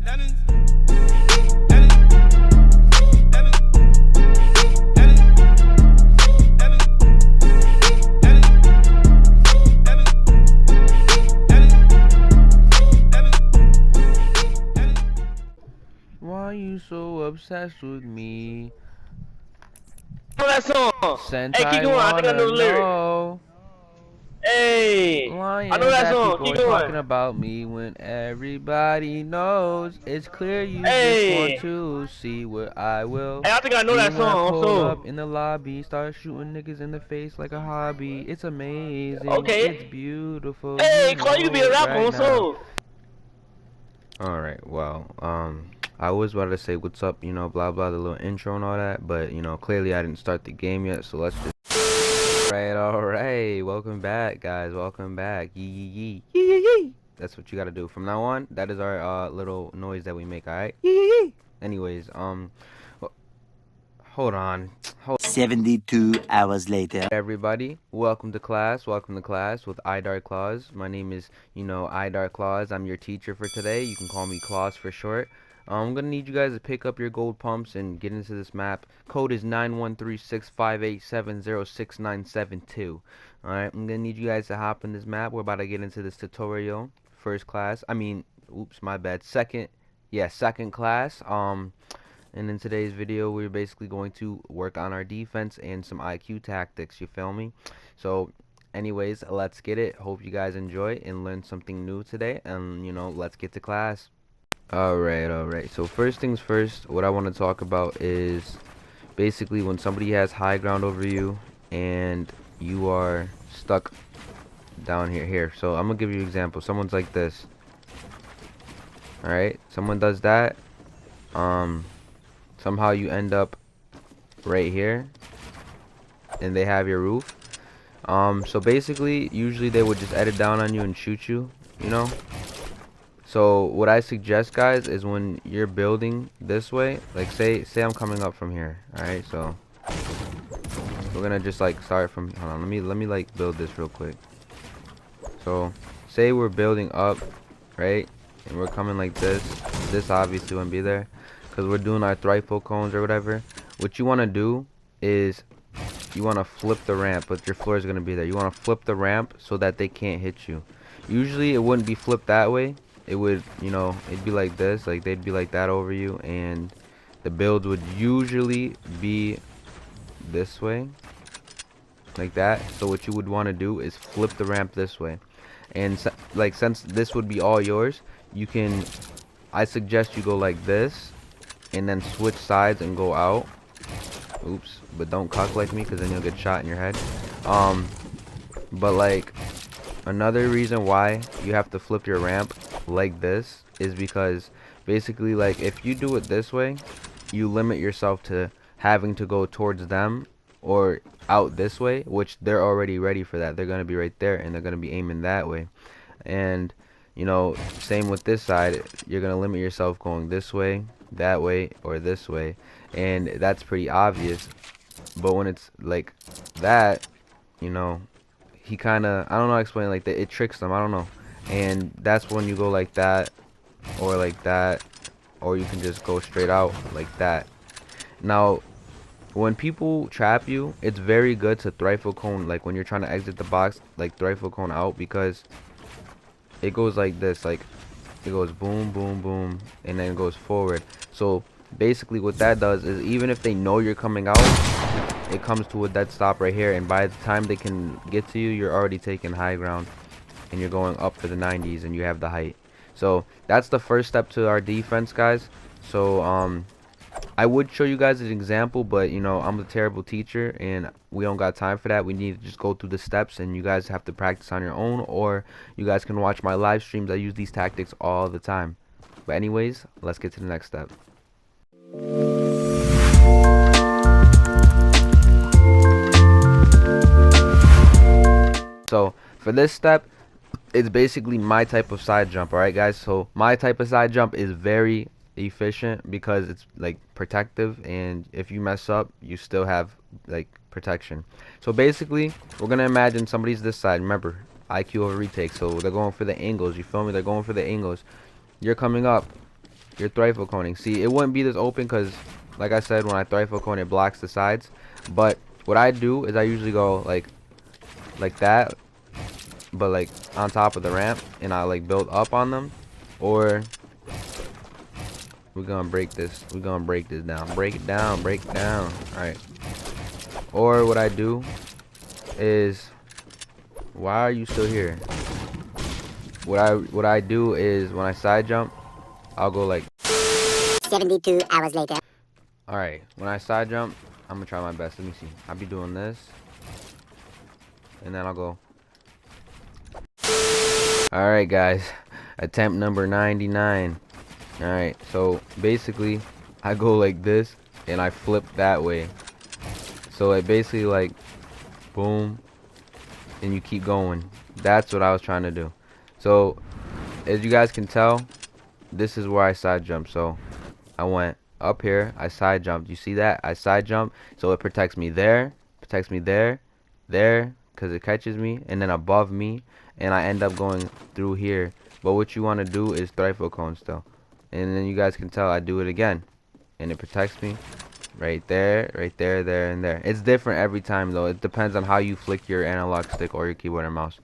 Why you so obsessed with me? Know that song. Since Hey, keep I going. I think I know wanna the lyric. know Hey, why I know is that that song. people Keep are going. talking about me when everybody knows it's clear you just want Hey, to see what I will hey, I think I know do that when I song pull up also. in the lobby, start shooting niggas in the face like a hobby. It's amazing, it's Okay. beautiful, you Hey, Clark, you be know a it rapper right now. also. Alright, well, I was about to say what's up, you know, blah blah, the little intro and all that, but you know, clearly I didn't start the game yet, so let's just alright, welcome back guys, welcome back. Yee yee yee. Yee yee yee. That's what you gotta do. From now on, that is our little noise that we make, alright? Yee yee yee. Anyways, hold on. 72 hours later. Everybody, welcome to class with iDark Claus. My name is, you know, iDark Claus. I'm your teacher for today. You can call me Claus for short. I'm gonna need you guys to pick up your gold pumps and get into this map. Code is 91365870697. Alright, I'm gonna need you guys to hop in this map. We're about to get into this tutorial. First class, oops, my bad. Second class. And in today's video, we're basically going to work on our defense and some IQ tactics, you feel me? So, anyways, let's get it. Hope you guys enjoy and learn something new today. And, you know, let's get to class. Alright. So, first things first, what I want to talk about is basically when somebody has high ground over you and you are stuck down here. So, I'm going to give you an example. Someone's like this. Alright? Someone does that. Somehow you end up right here and they have your roof. So basically usually they would just edit down on you and shoot you, you know. So what I suggest, guys, is when you're building this way, like say I'm coming up from here, alright? So we're gonna just like start from, hold on, let me like build this real quick. So say we're building up, right, and we're coming like this obviously wouldn't be there because we're doing our rifle cones or whatever. What you want to do is you want to flip the ramp, but your floor is going to be there. You want to flip the ramp so that they can't hit you. Usually it wouldn't be flipped that way. It would, you know, it'd be like this, like they'd be like that over you, and the build would usually be this way, like that. So what you would want to do is flip the ramp this way, and like since this would be all yours, you can, I suggest you go like this and then switch sides and go out. Oops, but don't cock like me because then you'll get shot in your head. But like another reason why you have to flip your ramp like this is because basically, like, if you do it this way, you limit yourself to having to go towards them or out this way, which they're already ready for that. They're going to be right there and they're going to be aiming that way. And you know, same with this side, you're going to limit yourself going this way, that way, or this way, and that's pretty obvious. But when it's like that, you know, he kind of, I don't know how to explain it, like that, it tricks them, I don't know. And that's when you go like that, or like that, or you can just go straight out like that. Now when people trap you, it's very good to rifle cone, like when you're trying to exit the box, like rifle cone out, because it goes like this, like it goes boom boom boom and then it goes forward. So basically what that does is even if they know you're coming out, it comes to a dead stop right here, and by the time they can get to you, you're already taking high ground and you're going up for the 90s and you have the height. So that's the first step to our defense, guys. So I would show you guys an example, but you know, I'm a terrible teacher and we don't got time for that. We need to just go through the steps and you guys have to practice on your own, or you guys can watch my live streams. I use these tactics all the time. But anyways, let's get to the next step. So for this step, it's basically my type of side jump. Alright guys, so my type of side jump is very efficient because it's like protective, and if you mess up you still have like protection. So basically we're gonna imagine somebody's this side. Remember, IQ over retake, so they're going for the angles, you feel me? They're going for the angles. You're coming up, you're thrifoconing coning. See, it wouldn't be this open because, like I said, when I thrifoconing cone, it blocks the sides. But what I do is I usually go like that, but like on top of the ramp, and I like build up on them. Or we're gonna break this. We're gonna break this down. Break it down. Break it down. All right. Or what I do is, why are you still here? What I do is when I side jump, I'll go like 72 hours later. Alright, when I side jump, I'm gonna try my best. Let me see. I'll be doing this. And then I'll go. Alright guys. Attempt number 99. Alright, so basically I go like this and I flip that way. So it basically like boom and you keep going. That's what I was trying to do. So as you guys can tell, this is where I side jump. So I went up here, I side jumped. You see that? I side jump, so it protects me there, there, because it catches me, and then above me, and I end up going through here. But what you want to do is thrifoconing cone still. And then you guys can tell I do it again, and it protects me right there, there, and there. It's different every time though. It depends on how you flick your analog stick or your keyboard or mouse.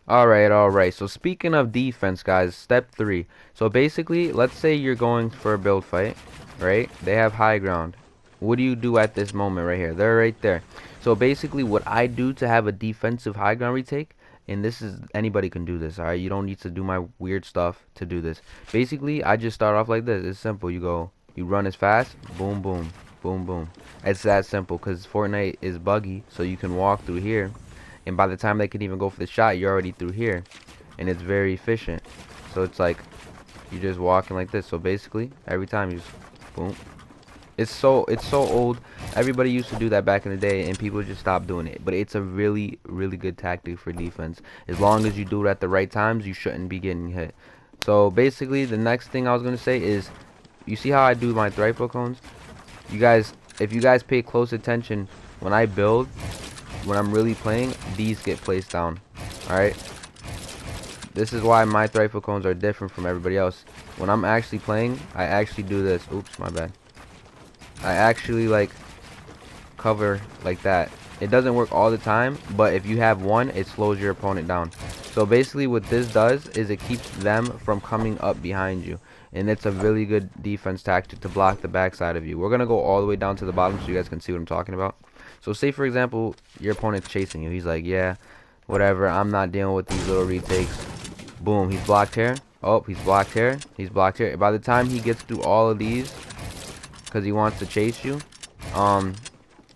Alright, so speaking of defense, guys, step 3. So basically, let's say you're going for a build fight, right? They have high ground. What do you do at this moment right here? They're right there. So basically, what I do to have a defensive high ground retake, and this is, anybody can do this, alright? You don't need to do my weird stuff to do this. Basically, I just start off like this. It's simple. You run as fast, boom, boom, boom, boom. It's that simple, because Fortnite is buggy, so you can walk through here. And by the time they can even go for the shot, you're already through here. And it's very efficient. So it's like, you're just walking like this. So basically, every time you just, boom. It's so old. Everybody used to do that back in the day, and people just stopped doing it. But it's a really, really good tactic for defense. As long as you do it at the right times, you shouldn't be getting hit. So basically, the next thing I was going to say is, you see how I do my thrifoconing cones? You guys, if you guys pay close attention, when I build, when I'm really playing, these get placed down. Alright? This is why my thrifoconing cones are different from everybody else. When I'm actually playing, I actually do this. Oops, my bad. I actually like cover like that. It doesn't work all the time, but if you have one, it slows your opponent down. So basically what this does is it keeps them from coming up behind you. And it's a really good defense tactic to block the backside of you. We're going to go all the way down to the bottom so you guys can see what I'm talking about. So say for example, your opponent's chasing you. He's like, yeah, whatever, I'm not dealing with these little retakes. Boom, he's blocked here. Oh, he's blocked here. He's blocked here. By the time he gets through all of these, because he wants to chase you,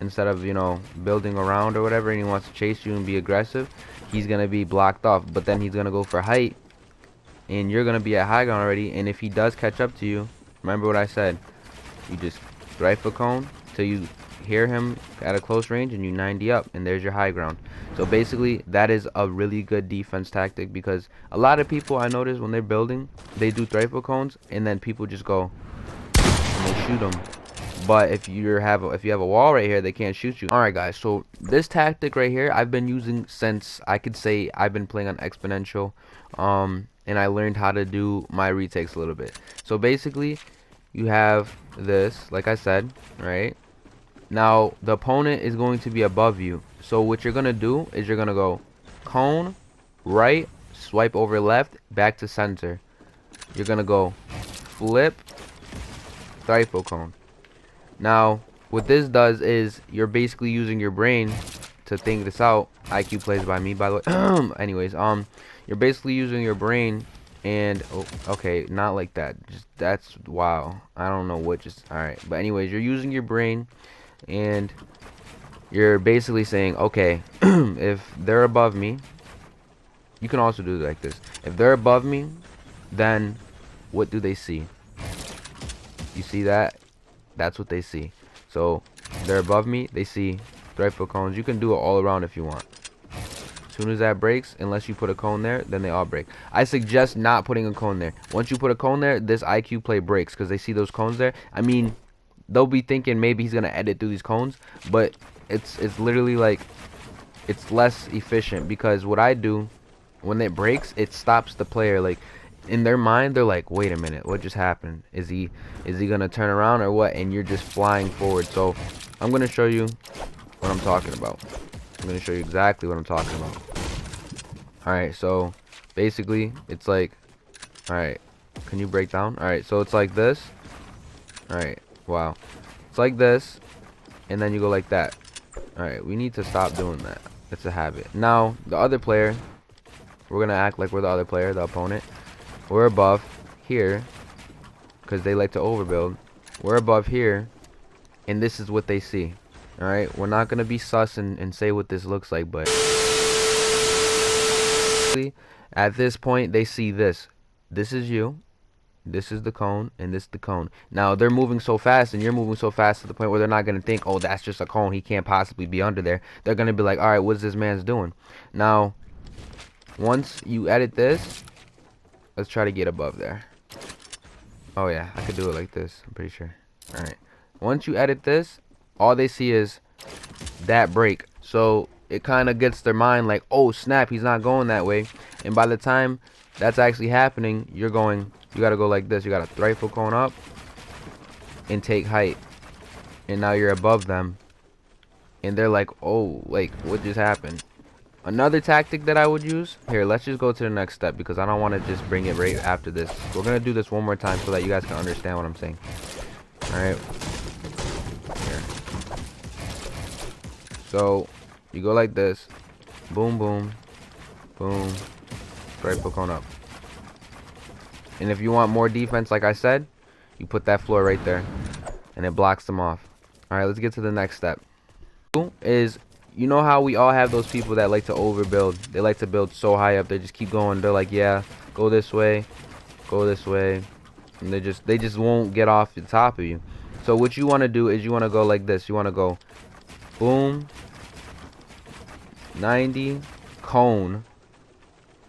instead of, you know, building around or whatever, and he wants to chase you and be aggressive, he's going to be blocked off. But then he's going to go for height, and you're going to be at high ground already. And if he does catch up to you, remember what I said. You just thrifoconing cone till you hear him at a close range and you 90 up, and there's your high ground. So basically that is a really good defense tactic, because a lot of people I notice when they're building, they do thrifoconing cones and then people just go and they shoot them. But if you have a wall right here, they can't shoot you. Alright guys, so this tactic right here I've been using since, I could say, I've been playing on exponential, and I learned how to do my retakes a little bit. So basically you have this, like I said, right? Now the opponent is going to be above you, so what you're gonna do is you're gonna go cone right, swipe over left, back to center. You're gonna go flip, thrifoconing cone. Now what this does is you're basically using your brain to think this out. IQ plays by me, by the way. Anyways, you're basically using your brain, and oh, okay, not like that. Just that's, wow, I don't know what just, all right, but anyways, you're using your brain. And you're basically saying, okay, if they're above me, you can also do it like this. If they're above me, then what do they see? You see that? That's what they see. So they're above me, they see thrifoconing cones. You can do it all around if you want. As soon as that breaks, unless you put a cone there, then they all break. I suggest not putting a cone there. Once you put a cone there, this IQ play breaks because they see those cones there. I mean, they'll be thinking maybe he's gonna edit through these cones, but it's literally like, it's less efficient, because what I do when it breaks, it stops the player. Like in their mind, they're like, wait a minute, what just happened? Is he gonna turn around or what? And you're just flying forward. So I'm gonna show you what I'm talking about. I'm gonna show you exactly what I'm talking about. Alright, so basically it's like, alright, can you break down? Alright, so it's like this. Alright, wow. It's like this, and then you go like that. Alright, we need to stop doing that. It's a habit. Now, the other player, we're gonna act like we're the other player, the opponent. We're above here, because they like to overbuild. We're above here, and this is what they see. Alright, we're not gonna be sus and say what this looks like, but at this point, they see this. This is you. This is the cone, and this is the cone. Now, they're moving so fast, and you're moving so fast to the point where they're not going to think, oh, that's just a cone. He can't possibly be under there. They're going to be like, all right, what's this man's doing? Now, once you edit this, let's try to get above there. Oh, yeah, I could do it like this, I'm pretty sure. All right. Once you edit this, all they see is that break. So it kind of gets their mind like, oh, snap, he's not going that way. And by the time that's actually happening, you're going... You gotta go like this. You gotta rifle cone up and take height, and now you're above them, and they're like, oh, like, what just happened? Another tactic that I would use here, let's just go to the next step, because I don't want to just bring it right after this. We're gonna do this one more time so that you guys can understand what I'm saying. All right, here. So you go like this, boom, boom, boom, rifle cone up. And if you want more defense, like I said, you put that floor right there, and it blocks them off. All right, let's get to the next step. Is, you know how we all have those people that like to overbuild? They like to build so high up, they just keep going. They're like, yeah, go this way, and they just won't get off the top of you. So what you want to do is you want to go like this. You want to go, boom, 90, cone.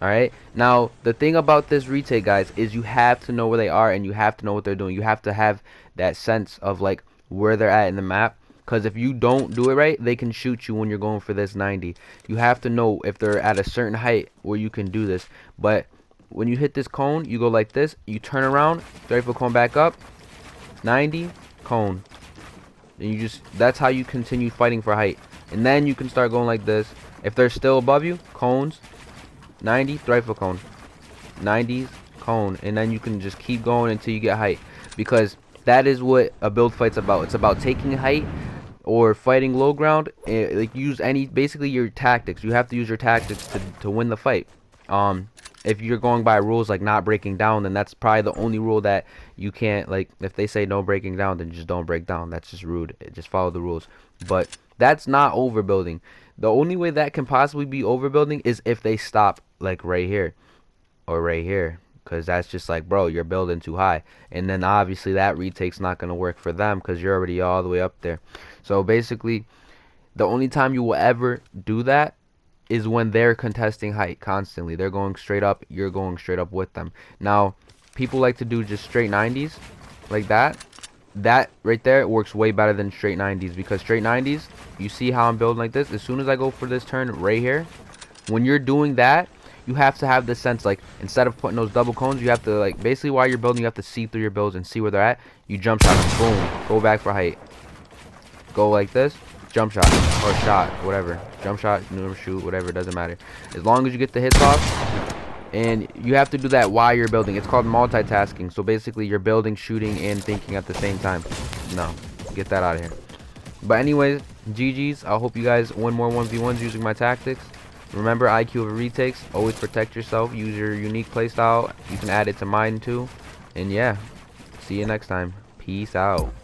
Alright, now the thing about this retake, guys, is you have to know where they are, and you have to know what they're doing. You have to have that sense of like where they're at in the map, because if you don't do it right, they can shoot you when you're going for this 90. You have to know if they're at a certain height where you can do this. But when you hit this cone, you go like this, you turn around, rifle cone back up, 90, cone, and you just, that's how you continue fighting for height. And then you can start going like this. If they're still above you, cones, 90, rifle cone, 90s, cone, and then you can just keep going until you get height, because that is what a build fight's about. It's about taking height or fighting low ground. Like, use basically your tactics. You have to use your tactics to win the fight. If you're going by rules like not breaking down, then that's probably the only rule that you can't, like, if they say no breaking down, then just don't break down. That's just rude. Just follow the rules. But that's not overbuilding. The only way that can possibly be overbuilding is if they stop like right here or right here, because that's just like, bro, you're building too high, and then obviously that retake's not going to work for them because you're already all the way up there. So basically, the only time you will ever do that is when they're contesting height constantly. They're going straight up, you're going straight up with them. Now, people like to do just straight 90s like that. That right there works way better than straight 90s, because straight 90s, you see how I'm building like this? As soon as I go for this turn right here, when you're doing that, you have to have this sense, like, instead of putting those double cones, you have to, like, basically while you're building, you have to see through your builds and see where they're at. You jump shot, boom, go back for height. Go like this, jump shot, or shot, whatever. Jump shot, never shoot, whatever, it doesn't matter. As long as you get the hits off, and you have to do that while you're building. It's called multitasking. So basically, you're building, shooting, and thinking at the same time. No, get that out of here. But anyways, GG's. I hope you guys win more 1v1s using my tactics. Remember, IQ over retakes. Always protect yourself. Use your unique playstyle. You can add it to mine too. And yeah, see you next time. Peace out.